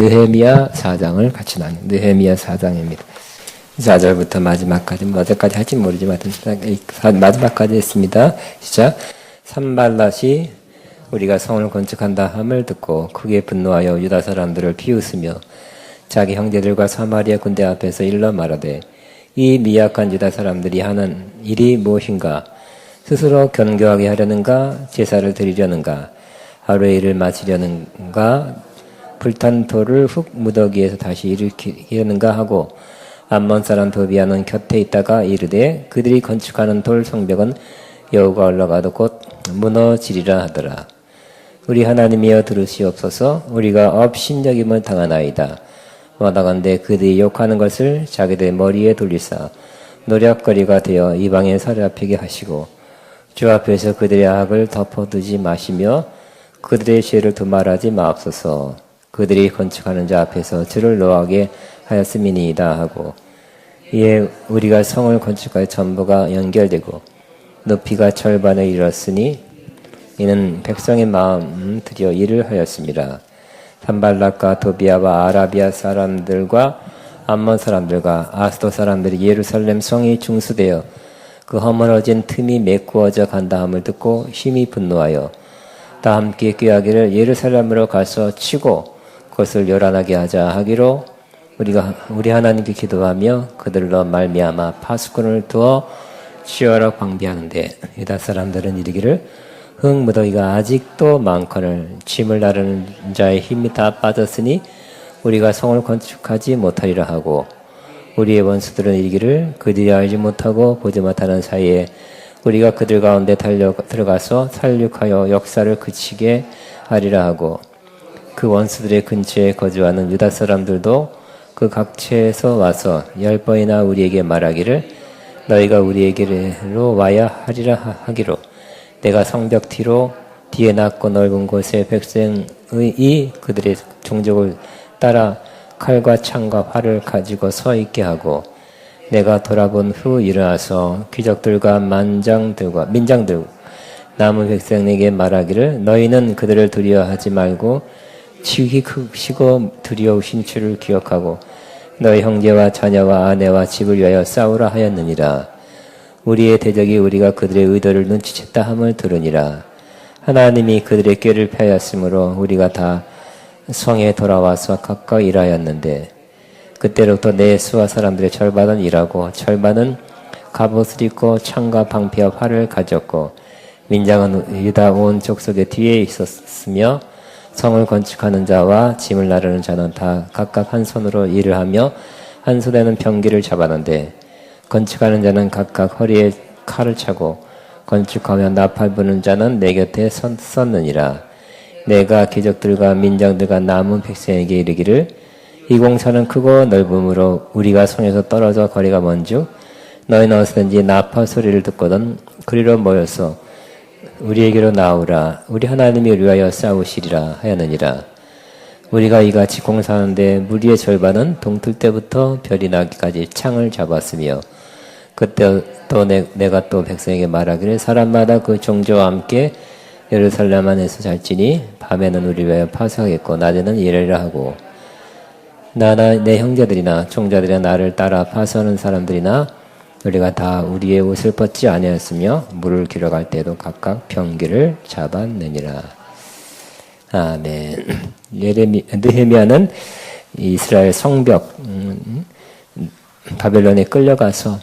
느헤미야 4장을 같이 나눈 느헤미야 4장입니다. 4절부터 마지막까지 어디까지 할지 모르지만 마지막까지 했습니다. 시작. 산발랏이 우리가 성을 건축한다 함을 듣고 크게 분노하여 유다 사람들을 비웃으며 자기 형제들과 사마리아 군대 앞에서 일러 말하되 이 미약한 유다 사람들이 하는 일이 무엇인가? 스스로 견고하게 하려는가? 제사를 드리려는가? 하루의 일을 마치려는가? 불탄 돌을 흙 무더기에서 다시 일으키려는가 하고 암몬 사람 도비아는 곁에 있다가 이르되 그들이 건축하는 돌 성벽은 여호가 올라가도 곧 무너지리라 하더라. 우리 하나님이여 들으시옵소서. 우리가 업신여김을 당하나이다. 원하건대 그들이 욕하는 것을 자기들 머리에 돌리사 노략거리가 되어 이방에 사로잡히게 하시고 주 앞에서 그들의 악을 덮어두지 마시며 그들의 죄를 두말하지 마옵소서. 그들이 건축하는 자 앞에서 주를 노하게 하였음이니이다 하고 이에 우리가 성을 건축하여 전부가 연결되고 높이가 절반에 이르렀으니 이는 백성의 마음 드려 일을 하였습니다. 산발랏과 도비아와 아라비아 사람들과 암몬 사람들과 아스도 사람들이 예루살렘 성이 중수되어 그 허물어진 틈이 메꾸어져 간다함을 듣고 심히 분노하여 다 함께 꾀하기를 예루살렘으로 가서 치고 그것을 요란하게 하자 하기로 우리 하나님께 기도하며 그들로 말미암아 파수꾼을 두어 치어라 방비하는데 유다 사람들은 이르기를 흙무더기가 아직도 많거늘 짐을 나르는 자의 힘이 다 빠졌으니 우리가 성을 건축하지 못하리라 하고 우리의 원수들은 이르기를 그들이 알지 못하고 보지 못하는 사이에 우리가 그들 가운데 들어가서 살육하여 역사를 그치게 하리라 하고 그 원수들의 근처에 거주하는 유다 사람들도 그 각처에서 와서 10번이나 우리에게 말하기를 너희가 우리에게로 와야 하리라 하기로 내가 성벽 뒤에 낮고 넓은 곳에 백성이 그들의 종족을 따라 칼과 창과 활을 가지고 서 있게 하고 내가 돌아본 후 일어나서 귀족들과 민장들 남은 백성에게 말하기를 너희는 그들을 두려워하지 말고 지극히 크시고 두려우신 주를 기억하고 너희 형제와 자녀와 아내와 집을 위하여 싸우라 하였느니라. 우리의 대적이 우리가 그들의 의도를 눈치챘다 함을 들으니라. 하나님이 그들의 꾀를 펴였으므로 우리가 다 성에 돌아와서 가까이 일하였는데 그때로부터 내 수하 사람들의 절반은 일하고 절반은 갑옷을 입고 창과 방패와 활을 가졌고 민장은 유다 온 족속의 뒤에 있었으며 성을 건축하는 자와 짐을 나르는 자는 다 각각 한 손으로 일을 하며 한 손에는 병기를 잡았는데 건축하는 자는 각각 허리에 칼을 차고 건축하며 나팔 부는 자는 내 곁에 섰느니라. 내가 귀족들과 민장들과 남은 백성에게 이르기를 이 공사는 크고 넓음으로 우리가 성에서 떨어져 거리가 먼즉 너희는 어디서든지 나팔 소리를 듣거든 그리로 모여서 우리에게로 나오라. 우리 하나님이 우리 위하여 싸우시리라 하였느니라. 우리가 이같이 공사하는데 무리의 절반은 동틀 때부터 별이 나기까지 창을 잡았으며 그때 또 내가 또 백성에게 말하기를 사람마다 그 종조와 함께 예루살렘 안에서 잘지니 밤에는 우리 위하여 파수하겠고 낮에는 일하리라 하고 나나 내 형제들이나 총자들이나 나를 따라 파수하는 사람들이나 우리가 다 우리의 옷을 벗지 아니하였으며 물을 길어갈 때도 각각 병기를 잡았느니라. 아멘. 느헤미야는 이스라엘 성벽 바벨론에 끌려가서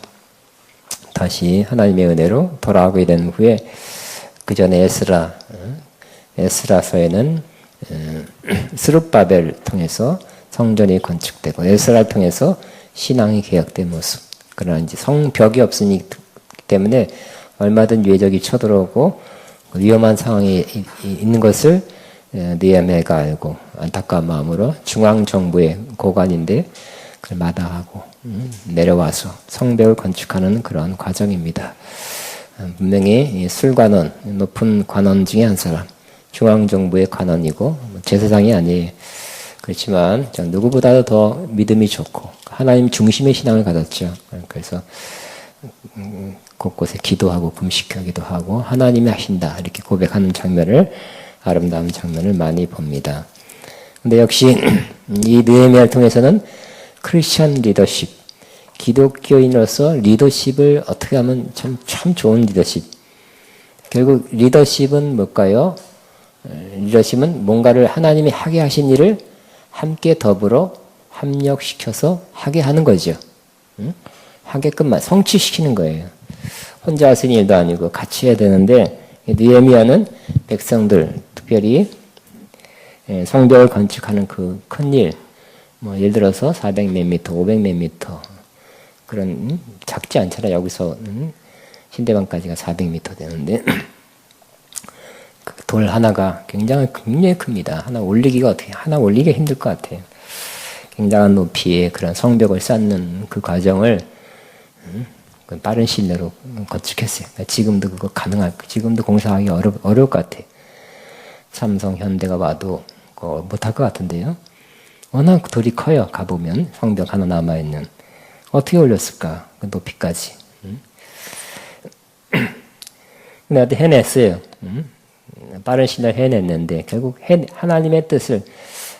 다시 하나님의 은혜로 돌아오게 된 후에 그 전에 에스라서에는 스룹바벨을 통해서 성전이 건축되고 에스라를 통해서 신앙이 개혁된 모습. 그러나 이제 성벽이 없으기 때문에 얼마든 외적이 쳐들어오고 위험한 상황이 있는 것을 느헤미야가 알고 안타까운 마음으로 중앙정부의 고관인데 그걸 마다하고 내려와서 성벽을 건축하는 그런 과정입니다. 분명히 술관원, 높은 관원 중에 한 사람, 중앙정부의 관원이고 제사장이 아니에요. 그렇지만 누구보다도 더 믿음이 좋고 하나님 중심의 신앙을 가졌죠. 그래서 곳곳에 기도하고 금식하기도 하고 하나님이 하신다 이렇게 고백하는 장면을 아름다운 장면을 많이 봅니다. 근데 역시 이 느헤미야를 통해서는 크리스천 리더십, 기독교인으로서 리더십을 어떻게 하면 참 좋은 리더십. 결국 리더십은 뭘까요? 리더십은 뭔가를 하나님이 하게 하신 일을 함께 더불어 합력시켜서 하게 하는 거죠. 하게끔만 성취시키는 거예요. 혼자 하시는 일도 아니고 같이 해야 되는데 느헤미야는 백성들, 특별히 성벽을 건축하는 그 큰 일, 뭐 예를 들어서 400 몇 미터, 500 몇 미터 그런 작지 않잖아요. 여기서 신대방까지가 400m 되는데 그 돌 하나가 굉장히 큽니다. 하나 올리기가 힘들 것 같아요. 굉장한 높이의 그런 성벽을 쌓는 그 과정을 빠른 시일 내로 건축했어요. 지금도 그거 지금도 공사하기 어려울 것 같아요. 삼성, 현대가 와도 못할 것 같은데요. 워낙 돌이 커요. 가보면 성벽 하나 남아있는. 어떻게 올렸을까? 그 높이까지. 근데 해냈어요. 빠른 시일 해냈는데 결국 하나님의 뜻을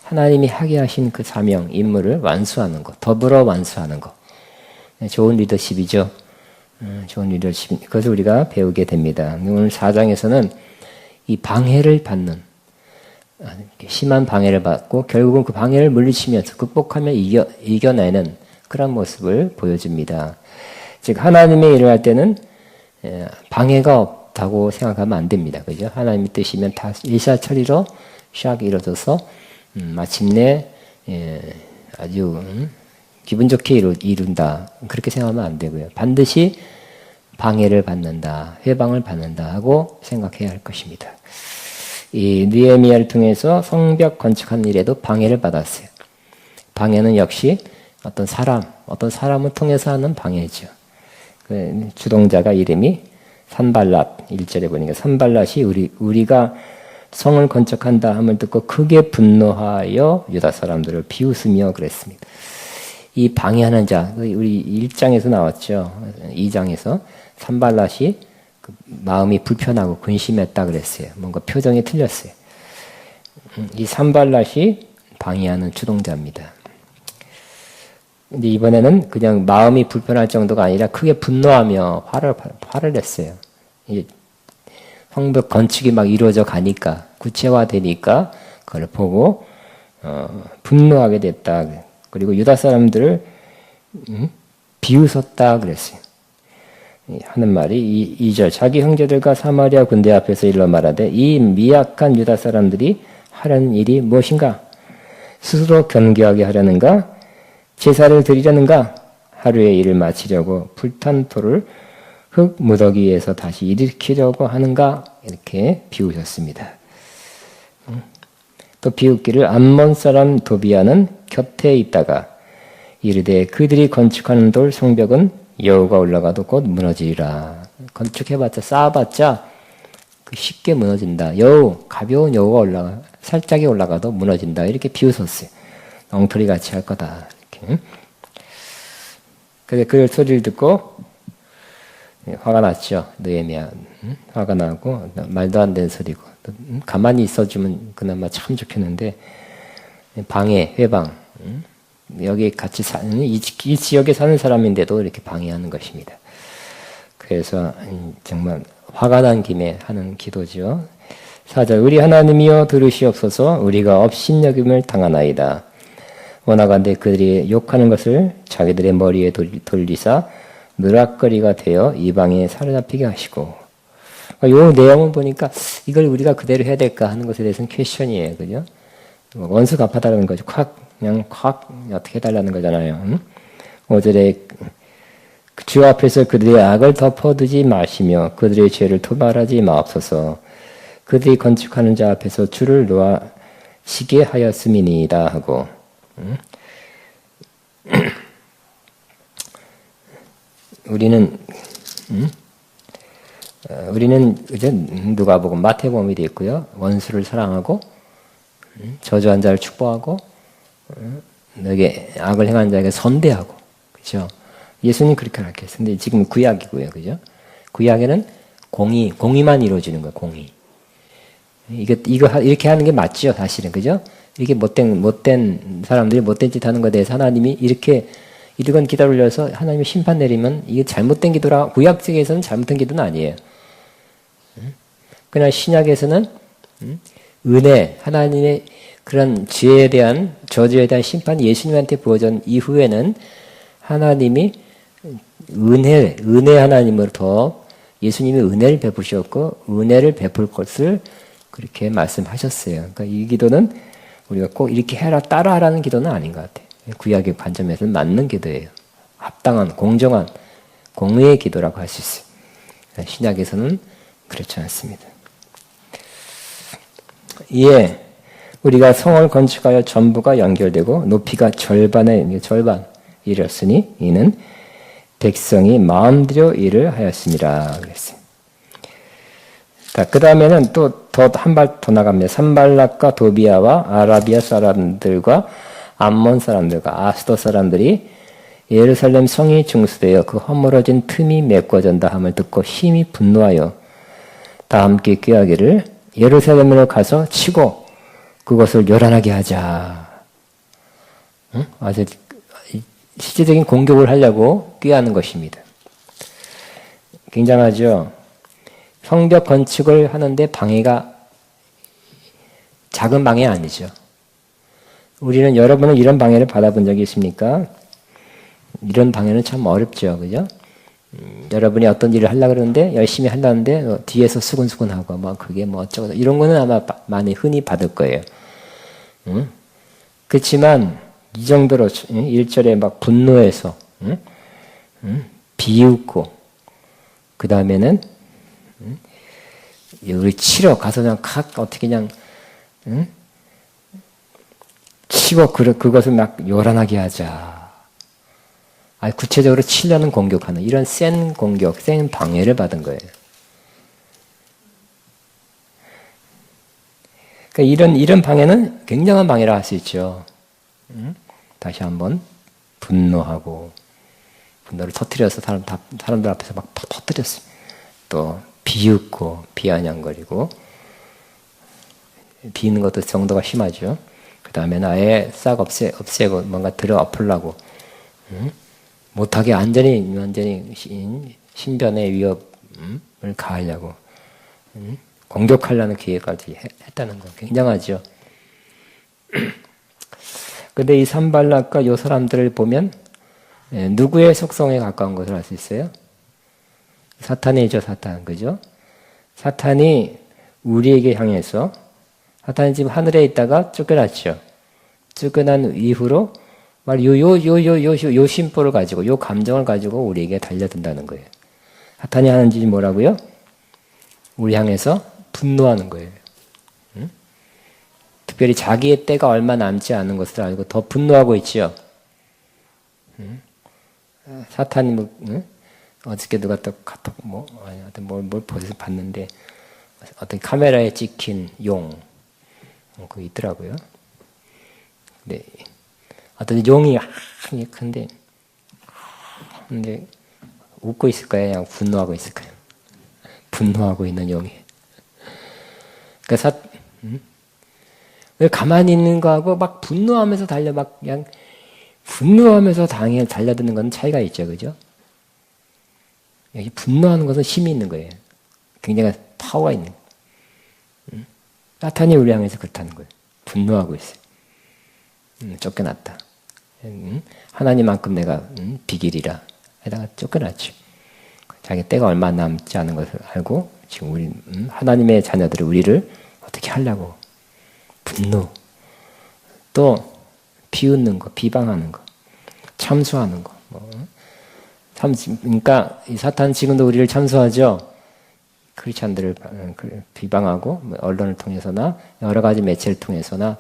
하나님이 하게 하신 그 사명, 임무를 완수하는 것, 더불어 완수하는 것. 좋은 리더십이죠. 좋은 리더십. 그것을 우리가 배우게 됩니다. 오늘 4장에서는 이 방해를 받는, 심한 방해를 받고 결국은 그 방해를 물리치면서 극복하며 이겨내는 그런 모습을 보여줍니다. 즉 하나님의 일을 할 때는 방해가 없다고 생각하면 안 됩니다. 그죠? 하나님의 뜻이면 다 일사천리로 샥 이루어져서 마침내 아주 기분 좋게 이룬다. 그렇게 생각하면 안 되고요. 반드시 방해를 받는다. 회방을 받는다 하고 생각해야 할 것입니다. 이 느헤미야를 통해서 성벽 건축한 일에도 방해를 받았어요. 방해는 역시 어떤 사람을 통해서 하는 방해죠. 그 주동자가 이름이 산발랏, 1절에 보니까 산발랏이 우리가 성을 건축한다 함을 듣고 크게 분노하여 유다 사람들을 비웃으며 그랬습니다. 이 방해하는 자, 우리 1장에서 나왔죠. 2장에서 산발랏이 마음이 불편하고 근심했다 그랬어요. 뭔가 표정이 틀렸어요. 이 산발랏이 방해하는 주동자입니다. 근데 이번에는 그냥 마음이 불편할 정도가 아니라 크게 분노하며 화를 냈어요. 성벽 건축이 막 이루어져 가니까, 구체화되니까 그걸 보고 분노하게 됐다. 그리고 유다 사람들을 비웃었다 그랬어요. 하는 말이 2절 자기 형제들과 사마리아 군대 앞에서 일러 말하되 이 미약한 유다 사람들이 하려는 일이 무엇인가? 스스로 견고하게 하려는가? 제사를 드리려는가? 하루의 일을 마치려고 불탄 돌을 흙 무더기에서 다시 일으키려고 하는가? 이렇게 비우셨습니다. 또 비웃기를 암몬 사람 도비아는 곁에 있다가 이르되 그들이 건축하는 돌 성벽은 여우가 올라가도 곧 무너지리라. 건축해봤자 쌓아봤자 쉽게 무너진다. 가벼운 여우가 살짝이 올라가도 무너진다. 이렇게 비웃었어요. 엉터리 같이 할 거다. 이렇게. 그래서 그 소리를 듣고 화가 났죠. 느헤미야. 화가 나고 말도 안 되는 소리고 가만히 있어주면 그나마 참 좋겠는데 방해, 회방. 여기 같이 사는 이 지역에 사는 사람인데도 이렇게 방해하는 것입니다. 그래서 정말 화가 난 김에 하는 기도죠. 4절 우리 하나님이여 들으시옵소서 우리가 업신여김을 당하나이다. 원하건대 그들이 욕하는 것을 자기들의 머리에 돌리사 느락거리가 되어 이방에 사로잡히게 하시고 이 내용을 보니까 이걸 우리가 그대로 해야 될까 하는 것에 대해서는 퀘스천이에요. 그죠? 원수 갚아달라는 거죠. 그냥 어떻게 해달라는 거잖아요. 5절에 주 앞에서 그들의 악을 덮어두지 마시며 그들의 죄를 토발하지 마옵소서. 그들이 건축하는 자 앞에서 주를 놓아시게 하였음이니이다 하고 우리는 이제 누가복음 마태복음이 되어 있고요. 원수를 사랑하고 저주한 자를 축복하고 너에게 악을 행한 자에게 선대하고 그렇죠. 예수님 그렇게 가르쳤어요. 근데 지금 구약이고요. 그죠? 구약에는 공의만 이루어지는 거예요. 공의. 이렇게 하는 게 맞죠, 사실은. 그죠? 이렇게 못된 사람들이 못된 짓 하는 것에 대해서 하나님이 이런 기도 올려서 하나님이 심판 내리면 이게 잘못된 기도라, 구약적에서는 잘못된 기도는 아니에요. 그러나 신약에서는, 은혜, 하나님의 그런 죄에 대한, 저주에 대한 심판이 예수님한테 부어진 이후에는 하나님이 은혜 하나님으로부터 예수님이 은혜를 베푸셨고, 은혜를 베풀 것을 그렇게 말씀하셨어요. 그러니까 이 기도는 우리가 꼭 이렇게 해라, 따라 하라는 기도는 아닌 것 같아요. 구약의 관점에서는 맞는 기도예요. 합당한, 공정한, 공의의 기도라고 할 수 있어요. 신약에서는 그렇지 않습니다. 이에 우리가 성을 건축하여 전부가 연결되고 높이가 절반 이르렀으니 이는 백성이 마음대로 일을 하였습니다. 그랬어요. 자, 그 다음에는 또 한 발 더 나갑니다. 산발락과 도비아와 아라비아 사람들과 암몬 사람들과 아스도 사람들이 예루살렘 성이 중수되어 그 허물어진 틈이 메꿔진다 함을 듣고 심히 분노하여 다 함께 꾀하기를 예루살렘으로 가서 치고 그것을 요란하게 하자. 응? 아주 실제적인 공격을 하려고 꾀하는 것입니다. 굉장하죠. 성벽 건축을 하는데 방해가 작은 방해 아니죠. 여러분은 이런 방해를 받아본 적이 있습니까? 이런 방해는 참 어렵죠. 그죠? 여러분이 어떤 일을 하려고 그러는데, 열심히 하려는데, 뒤에서 수근수근하고, 그게 어쩌고, 이런 거는 아마 많이 흔히 받을 거예요. 그렇지만, 이 정도로, 1절에 분노해서, 비웃고, 그 다음에는, 우리 치러 가서 그냥 어떻게 그냥, 치고 그것을 요란하게 하자. 구체적으로 치려는 공격하는 이런 센 공격, 센 방해를 받은 거예요. 그러니까 이런 방해는 굉장한 방해라 할 수 있죠. 다시 한번 분노하고 분노를 터뜨려서 사람들 앞에서 터뜨렸어요. 또 비웃고 비아냥거리고 비는 것도 정도가 심하죠. 그 다음에는 아예 싹 없애고 뭔가 들어 엎으려고 못하게 완전히 신변의 위협을 가하려고 공격하려는 계획까지 했다는 거 굉장하죠. 근데 이 산발락과 이 사람들을 보면 누구의 속성에 가까운 것을 알 수 있어요? 사탄이죠, 사탄. 그죠? 사탄이 우리에게 향해서 사탄이 지금 하늘에 있다가 쫓겨났죠. 쫓겨난 이후로 요 심보를 가지고 요 감정을 가지고 우리에게 달려든다는 거예요. 사탄이 하는 짓이 뭐라고요? 우리 향해서 분노하는 거예요. 특별히 자기의 때가 얼마 남지 않은 것을 알고 더 분노하고 있죠. 사탄이 어저께 누가 또 카톡 뭘 봤는데 어떤 카메라에 찍힌 용 그거 있더라고요. 근데 어떤 용이 큰데 근데 웃고 있을 거예요, 그냥 분노하고 있을 거예요. 분노하고 있는 용이. 그러니까 왜 가만히 있는 거하고 막 분노하면서 그냥 분노하면서 달려드는 건 차이가 있죠, 그죠? 분노하는 것은 힘이 있는 거예요. 굉장히 파워가 있는 거예요. 사탄이 우리 향해서 그렇다는 거예요. 분노하고 있어요. 쫓겨났다. 하나님만큼 내가 비길이라 해다가 쫓겨났죠. 자기 때가 얼마 남지 않은 것을 알고 지금 우리 하나님의 자녀들이 우리를 어떻게 하려고 분노, 또 비웃는 거, 비방하는 거, 참수하는 거. 그러니까 이 사탄 지금도 우리를 참수하죠. 크리스찬들을 비방하고 언론을 통해서나 여러 가지 매체를 통해서나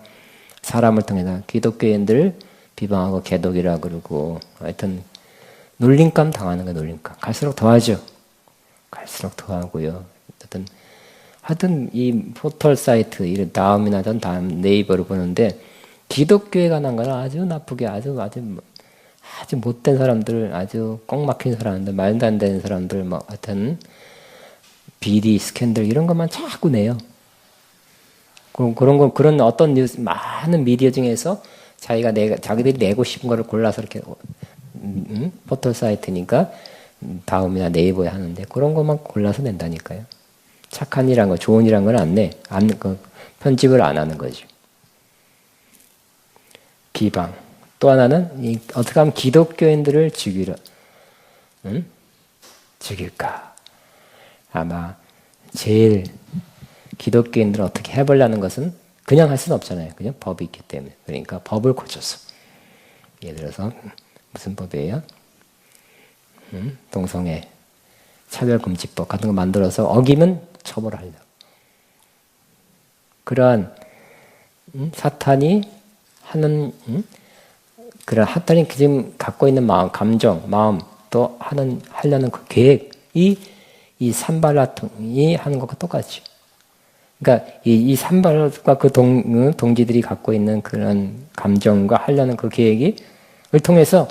사람을 통해서 기독교인들을 비방하고 개독이라 그러고 하여튼 놀림감 당하는 거 놀림감. 갈수록 더하죠. 갈수록 더하고요. 하여튼 이 포털 사이트 이런 다음이나 다음 네이버를 보는데 기독교에 관한 거는 아주 나쁘게 아주 못된 사람들, 아주 꼭 막힌 사람들, 말도 안 되는 사람들, 하여튼 비리, 스캔들 이런 것만 자꾸 내요. 그런 어떤 뉴스, 많은 미디어 중에서 자기들이 내고 싶은 거를 골라서 이렇게, 포털 사이트니까 다음이나 네이버에 하는데 그런 것만 골라서 낸다니까요. 착한 일한 거, 좋은 일한 건 안 내. 편집을 안 하는 거죠. 비방. 또 하나는, 어떻게 하면 기독교인들을 죽일까. 아마, 제일 기독교인들을 어떻게 해보려는 것은 그냥 할 수는 없잖아요. 그냥 법이 있기 때문에. 그러니까 법을 고쳐서. 예를 들어서, 무슨 법이에요? 동성애, 차별금지법 같은 거 만들어서 어기면 처벌하려고. 그러한 사탄이 하는 그런 사탄이 지금 갖고 있는 마음, 감정, 마음 또 하려는 그 계획이 이 산발라통이 하는 것과 똑같죠. 그러니까 이 산발라과 그 동지들이 갖고 있는 그런 감정과 하려는 그 계획을 통해서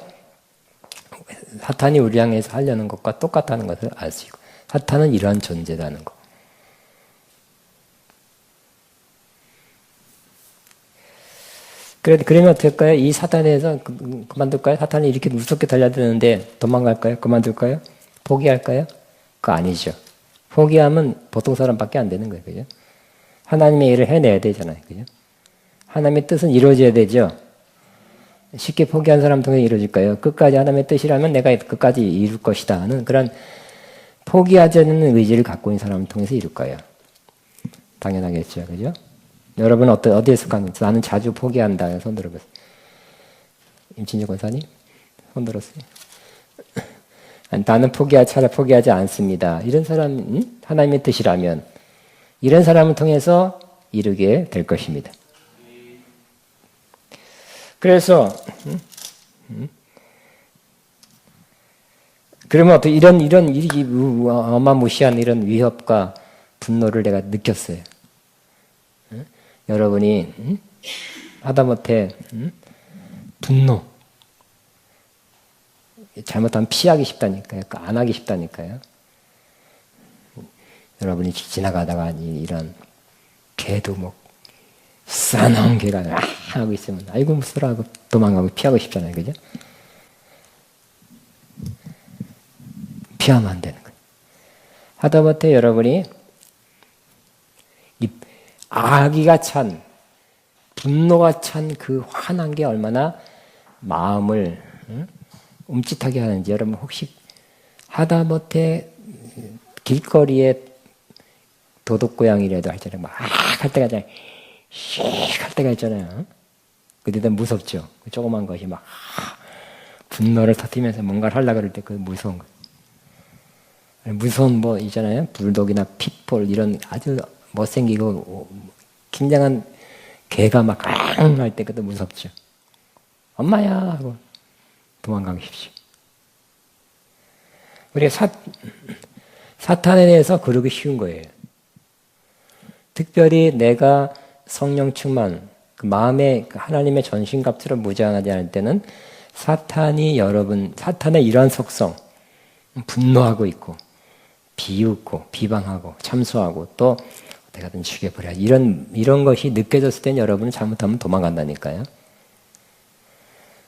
사탄이 우리 향해서 하려는 것과 똑같다는 것을 알 수 있고, 사탄은 이러한 존재라는 거. 그러면 어떨까요? 이 사탄에 대해서 그만둘까요? 사탄이 이렇게 무섭게 달려드는데 도망갈까요? 그만둘까요? 포기할까요? 그거 아니죠. 포기하면 보통 사람밖에 안 되는 거예요. 그죠? 하나님의 일을 해내야 되잖아요. 그죠? 하나님의 뜻은 이루어져야 되죠. 쉽게 포기한 사람 통해 이루어질까요? 끝까지 하나님의 뜻이라면 내가 끝까지 이룰 것이다 하는 그런 포기하지 않는 의지를 갖고 있는 사람을 통해서 이룰 거예요. 당연하겠죠. 그죠? 여러분 어디에서 가는지 나는 자주 포기한다. 손 들어보세요. 임진주 권사님? 손 들었어요. 나는 차라리 포기하지 않습니다. 이런 사람, 하나님의 뜻이라면 이런 사람을 통해서 이루게 될 것입니다. 그래서 그러면 어떻게 이런 어마무시한 이런 위협과 분노를 내가 느꼈어요. 여러분이 하다못해 분노 잘못하면 피하기 쉽다니까요. 안 하기 쉽다니까요. 여러분이 지나가다가 이런 개도 뭐 싸나운 개가 하고 있으면 아이고 무서워 하고 도망가고 피하고 싶잖아요. 그죠? 피하면 안 되는 거예요. 하다못해 여러분이 이 악의가 찬 분노가 찬 그 화난 게 얼마나 마음을 움찔하게 하는지 여러분 혹시 하다못해 길거리에 도둑고양이라도 할잖아요. 막 할 때가 있잖아요. 할 때가 있잖아요. 그때도 무섭죠. 조그만 것이 막 분노를 터뜨리면서 뭔가를 하려고 그럴 때 그 무서운 거. 무서운 뭐 있잖아요. 불독이나 핏볼 이런 아주 못생기고 긴장한 개가 막 할 때 그것도 무섭죠. 엄마야 하고 도망가기 쉽죠. 우리가 사탄에 대해서 그러기 쉬운 거예요. 특별히 내가 성령 충만, 그 마음에 하나님의 전신갑주를 무장하지 않을 때는 사탄의 이러한 속성, 분노하고 있고, 비웃고, 비방하고, 참소하고, 또 어떻게 하든 죽여버려. 이런 것이 느껴졌을 땐 여러분은 잘못하면 도망간다니까요.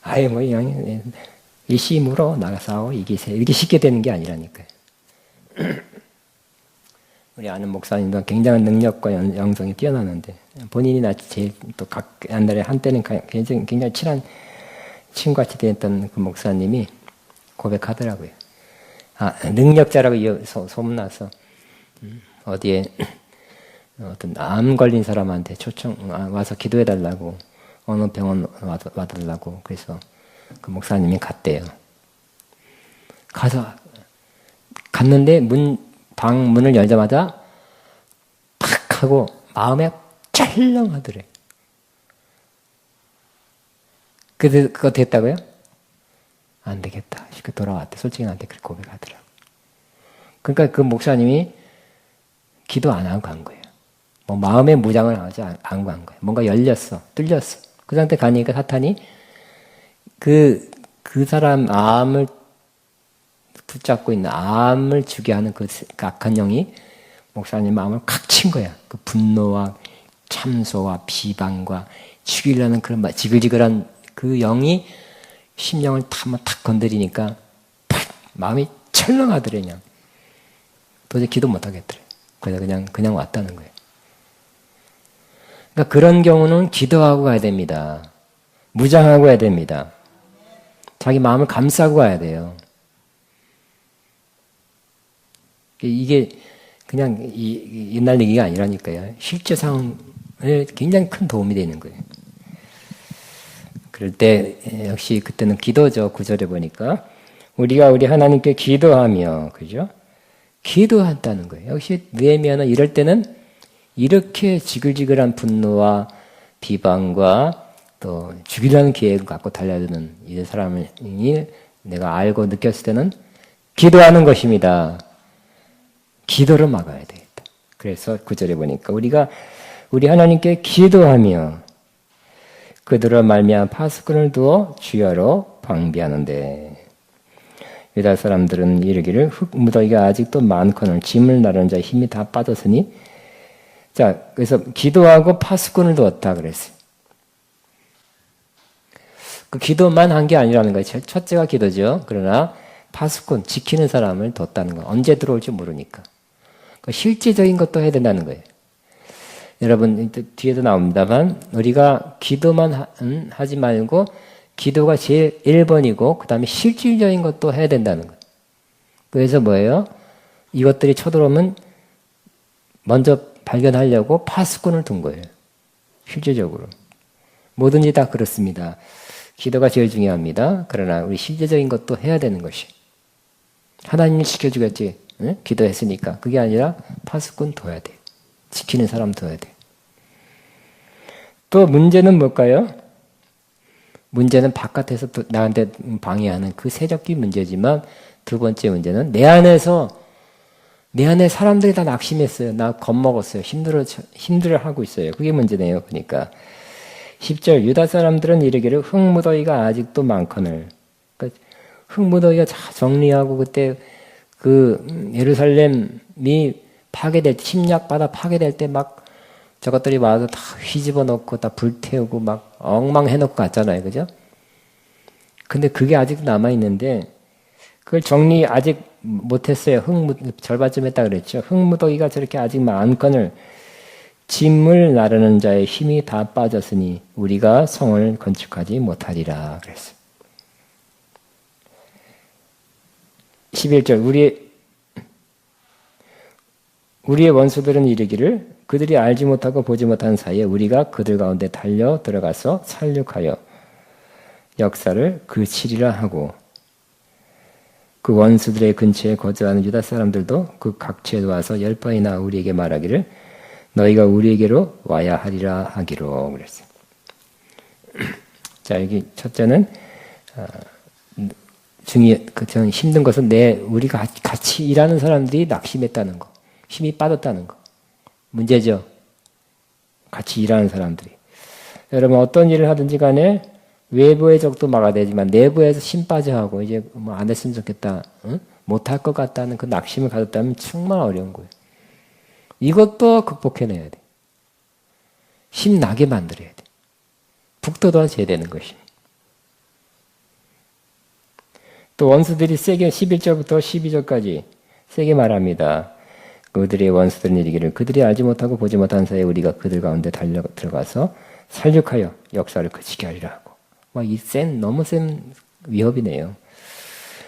아예 뭐, 일심으로 나가 싸워 이기세요. 이렇게 쉽게 되는 게 아니라니까요. 우리 아는 목사님도 굉장한 능력과 영성이 뛰어나는데 본인이 제일 또 옛날에 한때는 굉장히 친한 친구같이 되었던 그 목사님이 고백하더라고요. 능력자라고 소문나서 어디에 어떤 암 걸린 사람한테 와서 기도해달라고 어느 병원 와달라고 그래서 그 목사님이 갔대요. 갔는데 방 문을 열자마자 팍 하고 마음에 찰렁하더래. 그거 됐다고요? 안 되겠다. 쉽게 돌아왔대. 솔직히 나한테 그렇게 고백하더라고. 그러니까 그 목사님이 기도 안 하고 간 거예요. 뭐 마음의 무장을 하지 않고 간 거예요. 뭔가 열렸어. 뚫렸어. 그 상태 가니까 사탄이 그 사람 암을 붙잡고 있는 암을 주게 하는 그 악한 영이 목사님 마음을 칵 친 거야. 그 분노와 참소와 비방과 죽이려는 그런 지글지글한 그 영이 심령을 탁 건드리니까 팍 마음이 철렁하더래. 그냥 도저히 기도 못하겠더래. 그래서 그냥 왔다는 거예요. 그러니까 그런 경우는 기도하고 가야 됩니다. 무장하고 가야 됩니다. 자기 마음을 감싸고 가야 돼요. 이게 그냥 옛날 얘기가 아니라니까요. 실제 상황에 굉장히 큰 도움이 되는 거예요. 그럴 때 역시 그때는 기도죠. 9절에 보니까 우리가 우리 하나님께 기도하며, 그죠? 기도한다는 거예요. 역시 느헤미야는 이럴 때는 이렇게 지글지글한 분노와 비방과 또 죽이려는 계획을 갖고 달려드는 이 사람이 내가 알고 느꼈을 때는 기도하는 것입니다. 기도를 막아야 되겠다. 그래서 9절에 보니까 우리가 우리 하나님께 기도하며 그들을 말미암아 파수꾼을 두어 주야로 방비하는데 유다 사람들은 이르기를 흙무더기가 아직도 많거늘 짐을 나르는 자의 힘이 다 빠졌으니 자 그래서 기도하고 파수꾼을 두었다 그랬어요. 그 기도만 한 게 아니라는 거예요. 첫째가 기도죠. 그러나 파수꾼 지키는 사람을 뒀다는 거. 언제 들어올지 모르니까. 그러니까 실제적인 것도 해야 된다는 거예요. 여러분 뒤에도 나옵니다만 우리가 기도만 하지 말고 기도가 제일 1번이고 그 다음에 실질적인 것도 해야 된다는 거예요. 그래서 뭐예요? 이것들이 쳐들어오면 먼저 발견하려고 파수꾼을 둔 거예요. 실제적으로. 뭐든지 다 그렇습니다. 기도가 제일 중요합니다. 그러나 우리 실제적인 것도 해야 되는 것이. 하나님이 지켜주겠지. 응? 기도했으니까. 그게 아니라 파수꾼 둬야 돼. 지키는 사람 둬야 돼. 또 문제는 뭘까요? 문제는 바깥에서 또 나한테 방해하는 그 세력기 문제지만 두 번째 문제는 내 안에 사람들이 다 낙심했어요. 나 겁먹었어요. 힘들어하고 있어요. 그게 문제네요. 그러니까 10절 유다 사람들은 이르기를 흙무더기가 아직도 많거늘. 그러니까 흙무더기가 다 정리하고 그때 그 예루살렘이 파괴될 때 침략받아 파괴될 때 막 저것들이 와서 다 휘집어 놓고 다 불태우고 막 엉망해 놓고 갔잖아요. 그죠? 근데 그게 아직 남아 있는데 그걸 정리 아직 못 했어요. 절반쯤 했다 그랬죠. 흙무더기가 저렇게 아직 많거늘 짐을 나르는 자의 힘이 다 빠졌으니 우리가 성을 건축하지 못하리라 그랬어요. 11절 우리의 원수들은 이르기를 그들이 알지 못하고 보지 못하는 사이에 우리가 그들 가운데 달려 들어가서 살육하여 역사를 그치리라 하고 그 원수들의 근처에 거주하는 유다 사람들도 그 각처에 와서 10번이나 우리에게 말하기를 너희가 우리에게로 와야 하리라 하기로 그랬어요. 자, 여기 첫째는 저는 힘든 것은 우리가 같이 일하는 사람들이 낙심했다는 거, 힘이 빠졌다는 거. 문제죠. 같이 일하는 사람들이. 여러분 어떤 일을 하든지 간에 외부의 적도 막아야 되지만 내부에서 힘 빠져하고 이제 뭐 안 했으면 좋겠다, 응? 못할 것 같다는 그 낙심을 가졌다면 정말 어려운 거예요. 이것도 극복해내야 돼. 힘나게 만들어야 돼. 북돋아줘야 되는 것이. 또 원수들이 세게 11절부터 12절까지 세게 말합니다. 그들의 원수들은 이르기를 그들이 알지 못하고 보지 못한 사이에 우리가 그들 가운데 달려 들어가서 살육하여 역사를 그치게 하리라 하고. 너무 센 위협이네요.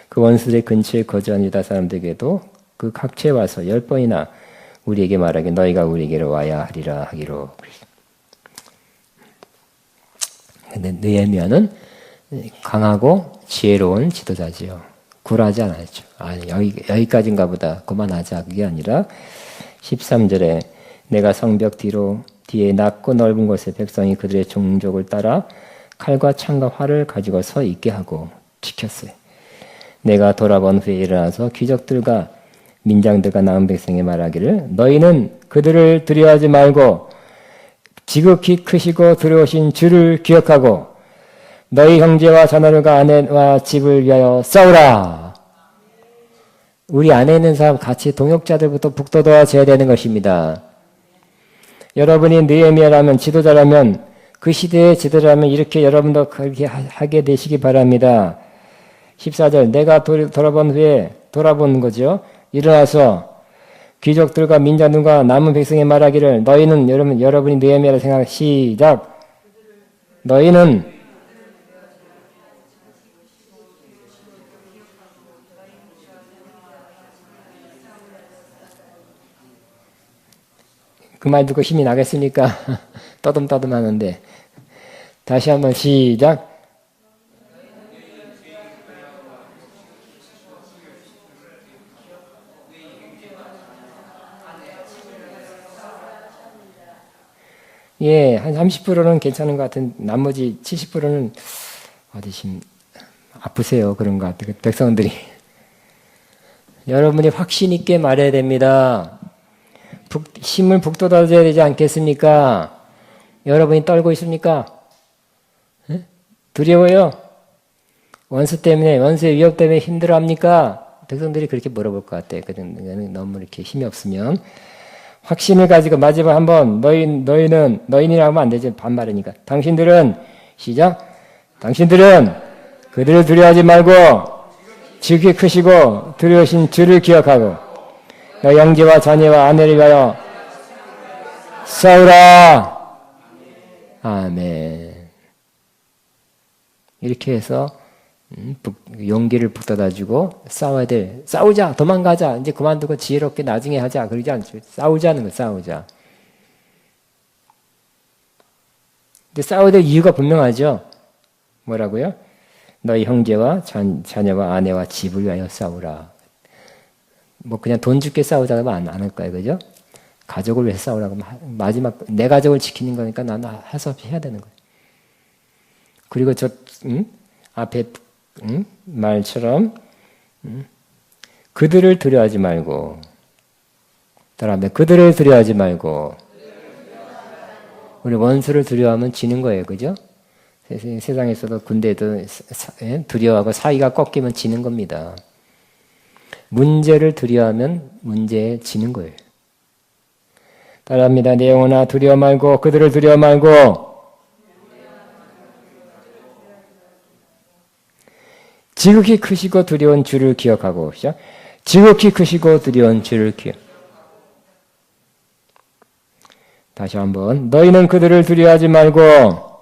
그 원수들의 근처에 거주한 유다 사람들에게도 그 각처에 와서 10번이나 우리에게 말하기 너희가 우리에게로 와야 하리라 하기로. 근데 느헤미야는 강하고 지혜로운 지도자지요. 굴하지 않았죠. 여기까지인가 보다 그만하자 그게 아니라 13절에 내가 성벽 뒤에 낮고 넓은 곳에 백성이 그들의 종족을 따라 칼과 창과 활을 가지고 서 있게 하고 지켰어요. 내가 돌아본 후에 일어나서 귀족들과 민장들과 남은 백성에 말하기를 너희는 그들을 두려워하지 말고 지극히 크시고 두려우신 주를 기억하고 너희 형제와 자녀들과 아내와 집을 위하여 싸우라. 우리 안에 있는 사람 같이 동역자들부터 북돋아 줘야 되는 것입니다. 여러분이 느헤미야라면 지도자라면 그 시대의 지도자라면 이렇게 여러분도 그렇게 하게 되시기 바랍니다. 14절 내가 돌아본 후에 돌아보는 거죠. 일어나서 귀족들과 민자들과 남은 백성에 말하기를 너희는 여러분이 느헤미야라 생각 시작. 너희는 그 말 듣고 힘이 나겠습니까? 떠듬떠듬 하는데 다시 한번 시작. 예, 한 30%는 괜찮은 것 같은 나머지 70%는 어디 아프세요. 그런 것 같아요. 백성들이. 여러분이 확신 있게 말해야 됩니다. 힘을 북돋아줘야 되지 않겠습니까? 여러분이 떨고 있습니까? 에? 두려워요? 원수 때문에, 원수의 위협 때문에 힘들어합니까? 백성들이 그렇게 물어볼 것 같아요. 너무 이렇게 힘이 없으면. 확신을 가지고 마지막 한번 너희는이라고 하면 안 되지. 반말이니까. 당신들은 시작. 당신들은 그들을 두려워하지 말고 지극히 크시고 두려우신 주를 기억하고 너희 형제와 자녀와 아내를 위하여 싸우라. 아멘. 이렇게 해서 용기를 북돋아주고 싸워야 돼. 싸우자. 도망가자. 이제 그만두고 지혜롭게 나중에 하자. 그러지 않죠. 싸우자는 거 싸우자. 근데 싸워야 될 이유가 분명하죠. 뭐라고요? 너희 형제와 자녀와 아내와 집을 위하여 싸우라. 뭐 그냥 돈 줄게 싸우자 하면 안 할 거예요. 그죠? 가족을 위해 싸우라고 마지막 내 가족을 지키는 거니까 나는 할 수 없이 해야 되는 거예요. 그리고 앞에 말처럼 그들을 두려워하지 말고 다음에 그들을 두려워하지 말고 우리 원수를 두려워하면 지는 거예요. 그죠? 세상에서도 군대도 두려워하고 사이가 꺾이면 지는 겁니다. 문제를 두려워하면 문제에 지는 거예요. 따라합니다. 내 영혼아 두려워 말고 그들을 두려워 말고 지극히 크시고 두려운 주를 기억하고 지극히 크시고 두려운 주를 기억. 다시 한번 너희는 그들을 두려워하지 말고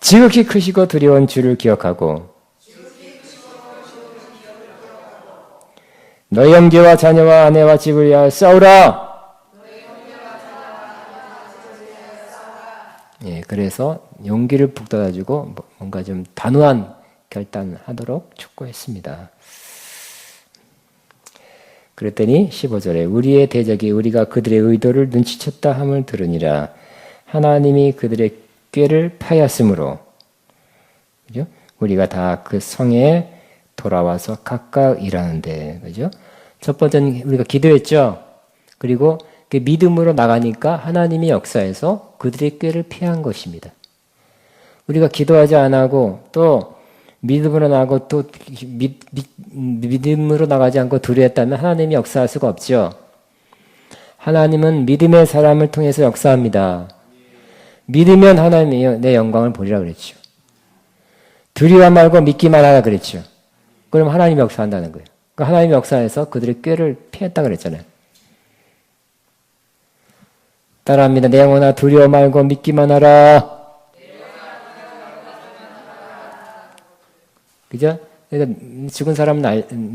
지극히 크시고 두려운 주를 기억하고 너희 형제와 자녀와 아내와 집을 위하여 싸우라. 예, 그래서 용기를 북돋아주고 뭔가 좀 단호한 결단하도록 촉구했습니다. 그랬더니 15절에 우리의 대적이 우리가 그들의 의도를 눈치챘다 함을 들으니라. 하나님이 그들의 꾀를 파였으므로 그죠? 우리가 다 그 성에 돌아와서 각각 일하는데 그죠? 첫 번째는 우리가 기도했죠. 그리고 그 믿음으로 나가니까 하나님이 역사해서 그들의 꾀를 피한 것입니다. 우리가 기도하지 않고 또 믿음으로 나가고 또 믿음으로 나가지 않고 두려웠다면 하나님이 역사할 수가 없죠. 하나님은 믿음의 사람을 통해서 역사합니다. 믿으면 하나님이 내 영광을 보리라 그랬죠. 두려워 말고 믿기만 하라 그랬죠. 그럼 하나님이 역사한다는 거예요. 그러니까 하나님이 역사해서 그들의 꾀를 피했다 그랬잖아요. 따라합니다. 내 영혼아 두려워 말고 믿기만 하라. 그죠? 그러니까 죽은 사람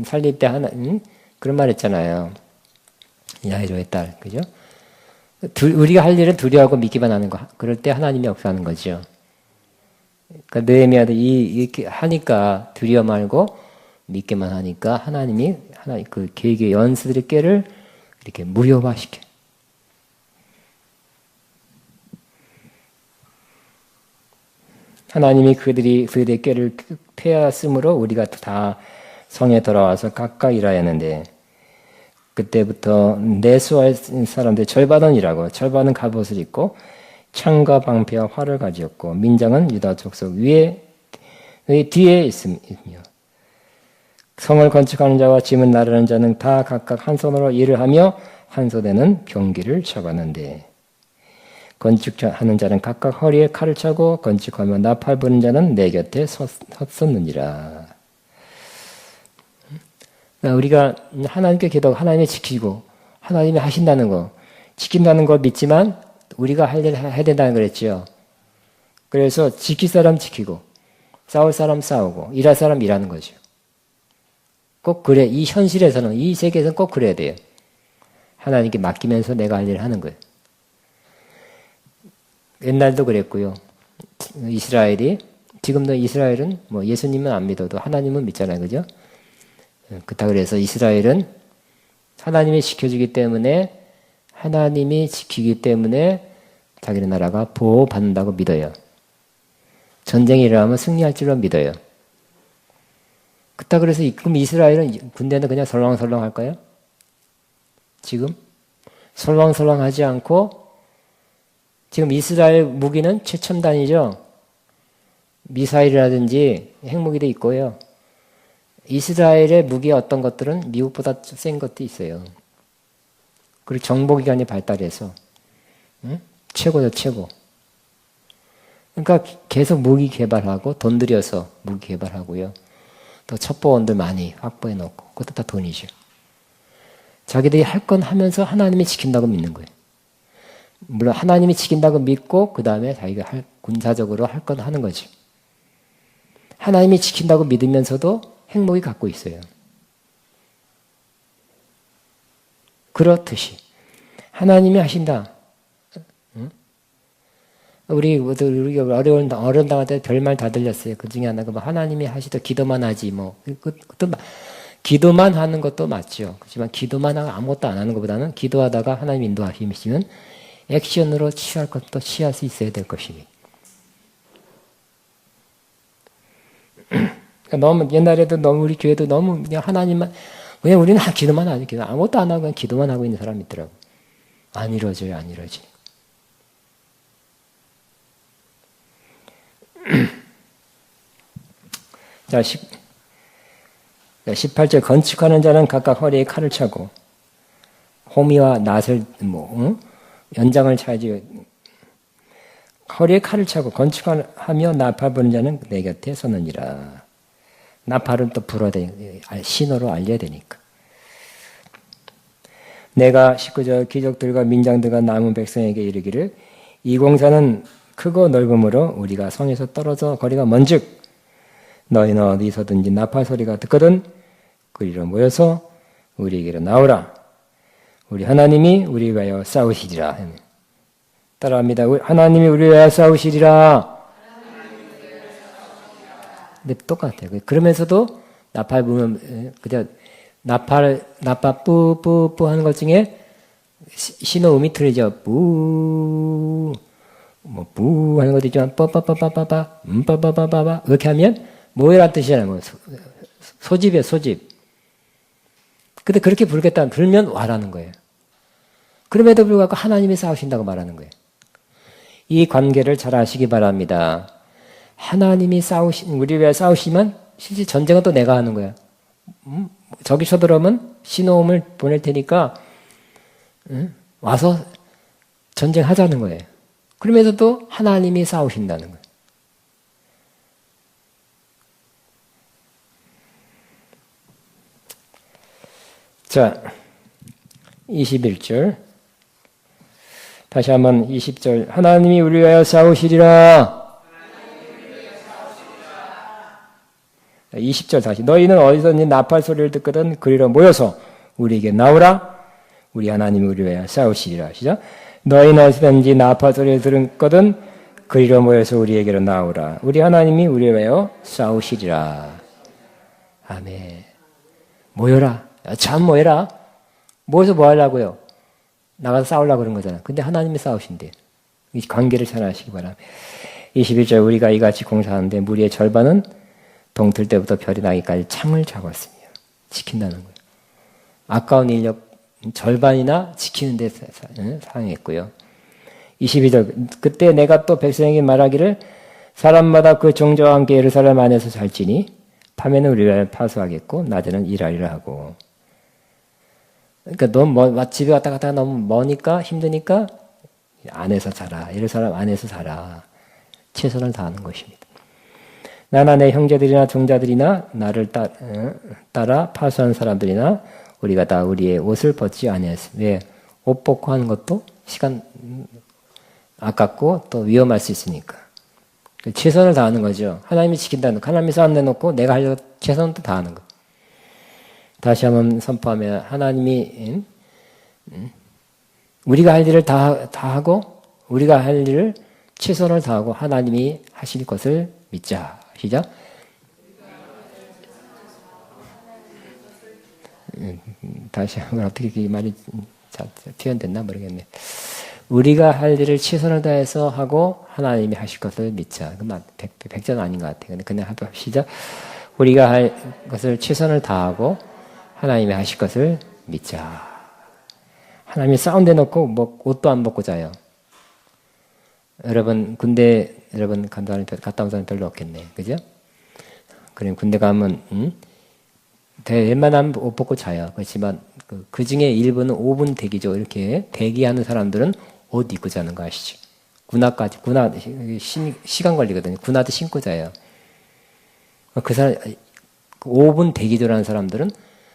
살릴 때 그런 말 했잖아요. 야이로의 딸. 그죠? 우리가 할 일은 두려워하고 믿기만 하는 거. 그럴 때 하나님이 역사하는 거죠. 그러니까 느헤미야도 이렇게 하니까 두려워 말고 믿기만 하니까 하나님이 그 계획의 연수들의 꾀를 이렇게 무효화시켜. 하나님이 그들의 꾀를 폐하였으므로 우리가 다 성에 돌아와서 각각 일해야 하는데 그때부터 내수할 사람들 절반은 일하고 절반은 갑옷을 입고 창과 방패와 활을 가지었고 민장은 유다 족속 뒤에 있으며 성을 건축하는 자와 짐을 나르는 자는 다 각각 한 손으로 일을 하며 한 손에는 병기를 잡았는데 건축하는 자는 각각 허리에 칼을 차고 건축하며 나팔 부는 자는 내 곁에 섰었느니라. 우리가 하나님께 기도하고 하나님이 지키고 하나님이 하신다는 거, 지킨다는 걸 믿지만 우리가 할 일 해야 된다는 그랬죠. 그래서 지킬 사람 지키고 싸울 사람 싸우고 일할 사람 일하는 거죠. 꼭 그래. 이 현실에서는, 이 세계에서는 꼭 그래야 돼요. 하나님께 맡기면서 내가 할 일을 하는 거예요. 옛날도 그랬고요. 이스라엘이, 지금도 이스라엘은 뭐 예수님은 안 믿어도 하나님은 믿잖아요. 그죠? 그렇다 그래서 이스라엘은 하나님이 지켜주기 때문에, 하나님이 지키기 때문에 자기네 나라가 보호받는다고 믿어요. 전쟁이 일어나면 승리할 줄로 믿어요. 그렇다 그래서 그럼 이스라엘은 군대는 그냥 설렁설렁 할까요? 지금? 설렁설렁 하지 않고 지금 이스라엘 무기는 최첨단이죠. 미사일이라든지 핵무기도 있고요. 이스라엘의 무기 어떤 것들은 미국보다 센 것도 있어요. 그리고 정보기관이 발달해서 최고죠, 최고. 그러니까 계속 무기 개발하고 돈 들여서 무기 개발하고요. 또 첩보원들 많이 확보해 놓고 그것도 다 돈이죠. 자기들이 할 건 하면서 하나님이 지킨다고 믿는 거예요. 물론 하나님이 지킨다고 믿고 그 다음에 자기가 군사적으로 할 건 하는 거지. 하나님이 지킨다고 믿으면서도 핵무기 갖고 있어요. 그렇듯이 하나님이 하신다. 우리가 어려운 당할 때 별말 다 들렸어요. 그 중에 하나가 뭐 하나님이 하시더 기도만 하지 뭐. 기도만 하는 것도 맞죠. 그렇지만 기도만 하고 아무것도 안 하는 것보다는 기도하다가 하나님 인도하시면 액션으로 취할 것도 취할 수 있어야 될 것이니. 그러니까 너무 옛날에도 너무 우리 교회도 너무 그냥 하나님만 그냥 우리는 기도만 하지 기도 아무것도 안 하고 그냥 기도만 하고 있는 사람이 있더라고. 안 이루어져요, 안 이루어지. 자, 18절 건축하는 자는 각각 허리에 칼을 차고 호미와 낫을 연장을 차지 허리에 칼을 차고 건축하며 나팔 부는 자는 내 곁에 서느니라. 나팔은 또 불어야 돼. 신호로 알려야 되니까. 내가 19절 귀족들과 민장들과 남은 백성에게 이르기를 이 공사는 크고 넓음으로 우리가 성에서 떨어져 거리가 먼즉 너희는 어디서든지 나팔 소리가 듣거든 그리로 모여서 우리에게로 나오라. 우리 하나님이 우리 위하여 싸우시리라. 따라합니다. 하나님이 우리 위하여 싸우시리라. 근데 똑같아요. 그러면서도 나팔 부면 그냥 나팔 뿌뿌뿌 하는 것 중에 신호음이 틀리죠. 뿌 하는 것도 있지만 빠빠빠빠빠빠 빠빠빠빠빠 이렇게 하면 뭐라는 뜻이냐면 소집이에요, 소집. 근데 그렇게 불면 와라는 거예요. 그럼에도 불구하고 하나님이 싸우신다고 말하는 거예요. 이 관계를 잘 아시기 바랍니다. 하나님이 우리 위해 싸우시면 실제 전쟁은 또 내가 하는 거야. 저기 쳐들어오면 신호음을 보낼 테니까 와서 전쟁하자는 거예요. 그러면서도 하나님이 싸우신다는 거예요. 자, 21절. 다시 한번 20절. 하나님이 우리 위하여 싸우시리라. 20절 다시. 너희는 어디서든지 나팔 소리를 듣거든 그리로 모여서 우리에게 나오라. 우리 하나님이 우리 위하여 싸우시리라. 시작. 너희는 어디서든지 나팔 소리를 듣거든 그리로 모여서 우리에게로 나오라. 우리 하나님이 우리 위하여 싸우시리라. 아멘. 모여라. 참 모여라. 모여서 뭐 하려고요? 나가서 싸우려고 그런 거잖아. 근데 하나님이 싸우신대. 이 관계를 잘 아시기 바랍니다. 21절 우리가 이같이 공사하는데 무리의 절반은 동틀 때부터 별이 나기까지 창을 잡았으며 지킨다는 거예요. 아까운 인력 절반이나 지키는 데 사용했고요. 22절 그때 내가 또 백성에게 말하기를 사람마다 그 종자와 함께 예루살렘 안에서 살지니 밤에는 우리를 파수하겠고 낮에는 일하리라 하고 그러니까 너무 집에 왔다 갔다 너무 머니까 힘드니까 안에서 자라. 이런 사람 안에서 자라. 최선을 다하는 것입니다. 나나 내 형제들이나 종자들이나 나를 따라 파수하는 사람들이나 우리가 다 우리의 옷을 벗지 아니하였으며 왜? 옷 벗고 하는 것도 시간 아깝고 또 위험할 수 있으니까 최선을 다하는 거죠. 하나님이 지킨다는 거. 하나님이 싸움 내놓고 내가 하려고 최선을 또 다하는 거. 다시 한번 선포하면 하나님이 우리가 할 일을 다 하고 우리가 할 일을 최선을 다하고 하나님이 하실 것을 믿자. 시작. 다시 한번 어떻게 이 말이 표현됐나 모르겠네. 우리가 할 일을 최선을 다해서 하고 하나님이 하실 것을 믿자. 그만 100전 아닌 것 같아요. 근데 그냥 시작. 우리가 할 것을 최선을 다하고 하나님이 하실 것을 믿자. 하나님이 사운드 해놓고 뭐 옷도 안 벗고 자요. 여러분 군대 갔다 온 사람 별로 없겠네. 그죠? 그럼 군대 가면 웬만하면 옷 벗고 자요. 그렇지만 그 중에 일부는 5분 대기죠. 이렇게 대기하는 사람들은 옷 입고 자는 거 아시죠? 군화 시간 걸리거든요. 군화도 신고 자요. 그 사람 5분 대기조라는 사람들은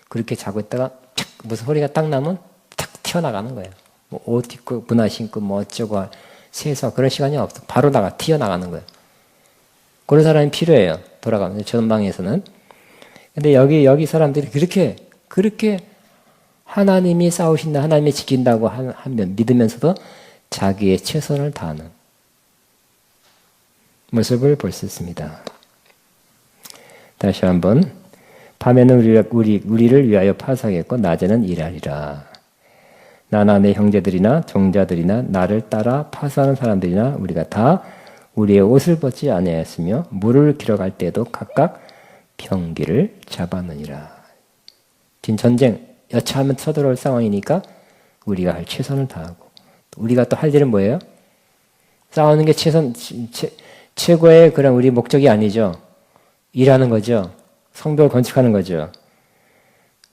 그렇게 자고 있다가 탁 무슨 소리가 딱 나면 탁 튀어나가는 거예요. 뭐 옷 입고 군화 신고 뭐 어쩌고 세서 그런 시간이 없어. 바로 튀어나가는 거예요. 그런 사람이 필요해요. 돌아가면 전방에서는. 근데 여기 사람들이 그렇게 하나님이 싸우신다, 하나님이 지킨다고 하면 믿으면서도 자기의 최선을 다하는 모습을 볼 수 있습니다. 다시 한번 밤에는 우리를 위하여 파수하겠고 낮에는 일하리라. 나나 내 형제들이나 종자들이나 나를 따라 파수하는 사람들이나 우리가 다 우리의 옷을 벗지 아니하였으며 물을 길어갈 때도 각각 병기를 잡았느니라. 지금 전쟁 여차하면 쳐들어올 상황이니까 우리가 할 최선을 다하고 우리가 또 할 일은 뭐예요? 싸우는 게 최고의 그런 우리 목적이 아니죠. 일하는 거죠. 성벽을 건축하는 거죠.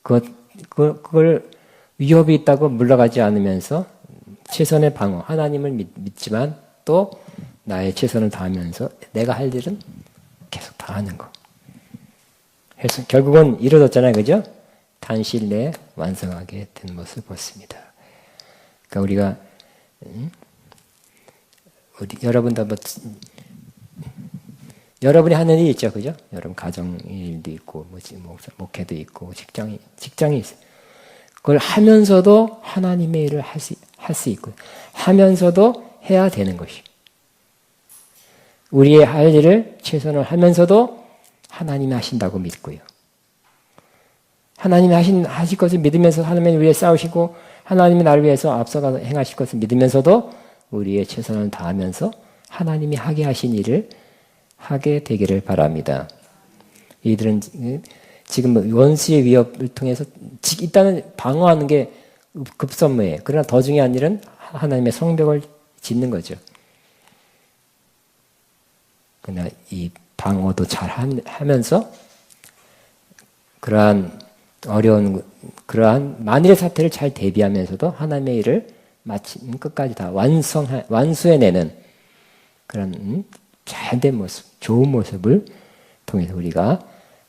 그걸 위협이 있다고 물러가지 않으면서 최선의 방어, 하나님을 믿지만 또 나의 최선을 다하면서 내가 할 일은 계속 다 하는 거. 그래서 결국은 이루어졌잖아요. 그죠? 단시일 내에 완성하게 된 모습을 보습니다. 그러니까 우리가 여러분도 여러분이 하는 일이 있죠. 그죠? 여러분 가정 일도 있고 목회도 있고 직장이 있어요. 그걸 하면서도 하나님의 일을 할 수 있고 하면서도 해야 되는 것이. 우리의 할 일을 최선을 하면서도 하나님이 하신다고 믿고요. 하나님이 하실 것을 믿으면서 하나님이 위해 싸우시고 하나님이 나를 위해서 앞서가서 행하실 것을 믿으면서도 우리의 최선을 다하면서 하나님이 하게 하신 일을 하게 되기를 바랍니다. 이들은 지금 원수의 위협을 통해서 일단은 방어하는 게 급선무예요. 그러나 더 중요한 일은 하나님의 성벽을 짓는 거죠. 그러나 이 방어도 잘 하면서 그러한 어려운 그러한 만일의 사태를 잘 대비하면서도 하나님의 일을 마침 끝까지 다 완수해내는 그런 잘된 모습, 좋은 모습을 통해서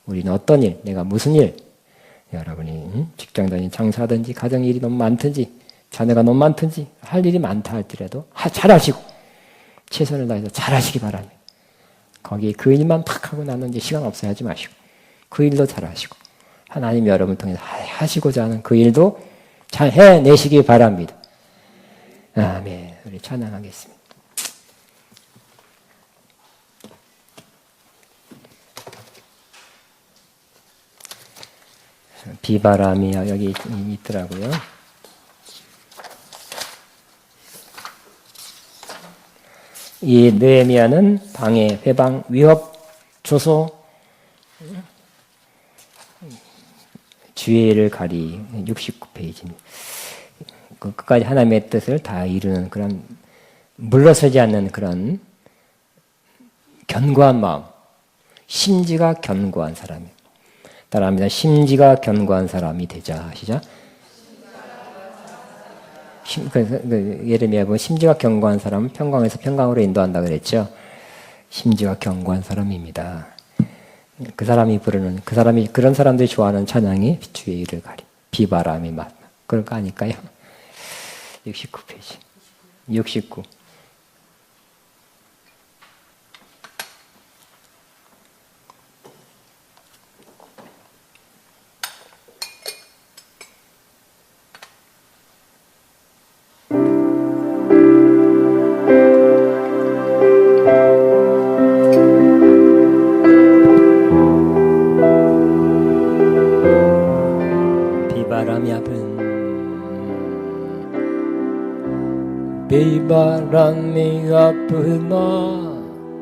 우리는 어떤 일, 내가 무슨 일, 여러분이 직장 다니는 장사하든지 가정 일이 너무 많든지 자녀가 너무 많든지 할 일이 많다 할지라도 잘하시고 최선을 다해서 잘하시기 바랍니다. 거기에 그 일만 팍 하고 나는 이제 시간 없어야 하지 마시고 그 일도 잘하시고 하나님 여러분을 통해서 하시고자 하는 그 일도 잘 해내시기 바랍니다. 아멘. 우리 찬양하겠습니다. 비바람이 여기 있더라고요. 이 느헤미야는 방해, 회방, 위협, 조소, 주의를 가리 69페이지입니다. 끝까지 하나님의 뜻을 다 이루는 그런 물러서지 않는 그런 견고한 마음, 심지가 견고한 사람이에요. 따라합니다. 심지가 견고한 사람이 되자. 시작. 그래서 예레미야 보면 심지가 견고한 사람은 평강에서 평강으로 인도한다 그랬죠. 심지가 견고한 사람입니다. 그 사람이 부르는, 그런 사람들이 좋아하는 찬양이 주의 일을 가리, 비바람이 맞나. 그럴 거 아닐까요? 69페이지. 69. 비바람이 앞을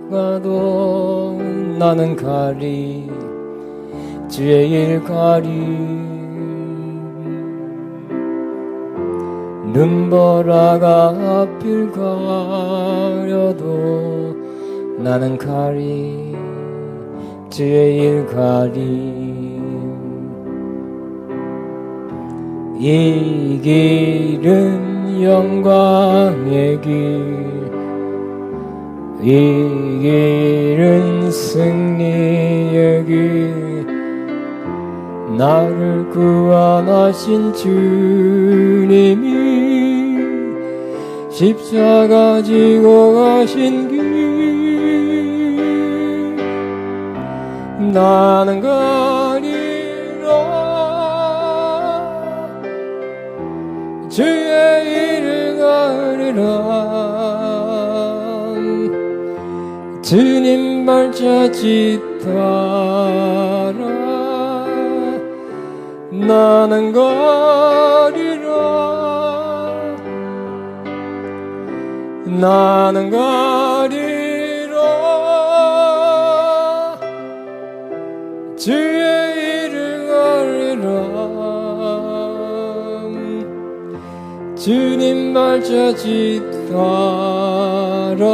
막아도 나는 가리 주의 일 가리 눈보라가 앞을 가려도 나는 가리 주의 일 가리 이 길은 영광의 길 이 길은 승리의 길 나를 구원하신 주님이 십자가 지고 가신 길 나는 가리라 주의 일을 가리라 주님 발자취 따라 나는 가리라 나는 가리라 주의 일을 가리라 주님 발자취 따라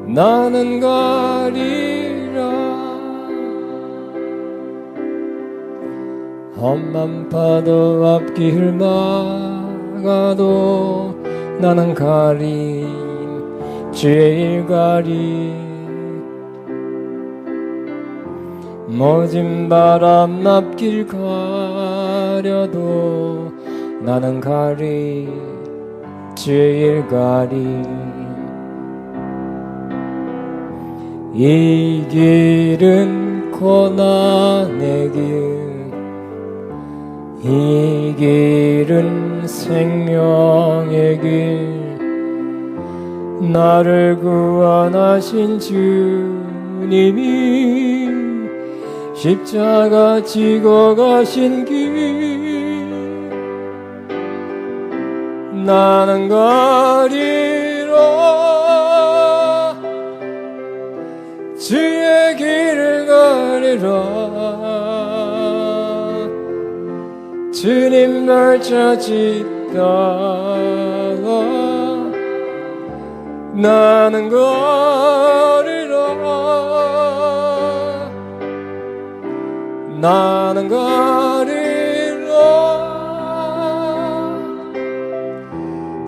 나는 가리라 험한 파도 앞길 막아도 나는 가리 주의 일 가리 모진 바람 앞길 가려도 나는 가리 주의 일 가리 이 길은 고난의 길 이 길은 생명의 길 나를 구원하신 주님이 십자가 지고 가신 길 나는 가리라 주의 길을 가리라 주님 발자취 따라 나는 가리라 나는 가리라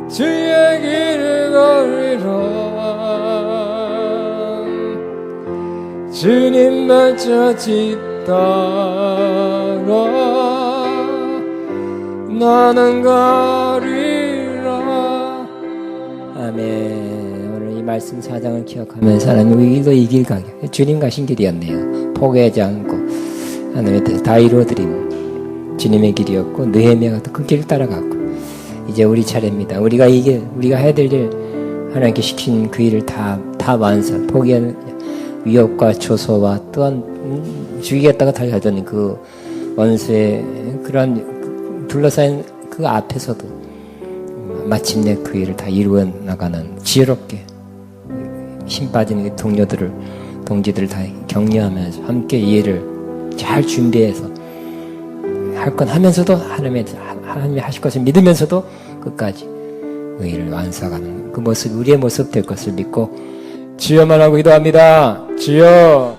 주의 길을 가리라 주님 발자취 따라 나는 가리라. 아멘. 오늘 이 말씀 4장을 기억하면 사람이 우리도 이 길 가게 주님 가신 길이었네요. 포기하지 않고 하나님의 뜻 다 이루어드린 주님의 길이었고 느헤미야가 또 그 길을 따라갔고 이제 우리 차례입니다. 우리가 해야 될 일 하나님께 시킨 그 일을 다 완성 포기하는 위협과 조소와 또한 죽이겠다가 달려던 그 원수의 그런 둘러싸인 그 앞에서도 마침내 그 일을 다 이루어 나가는 지혜롭게 힘 빠진 동지들을 다 격려하면서 함께 이 일을 잘 준비해서 할 건 하면서도 하나님이 하실 것을 믿으면서도 끝까지 그 일을 완수하는 그 모습 우리의 모습 될 것을 믿고 주여만 하고 기도합니다. 주여.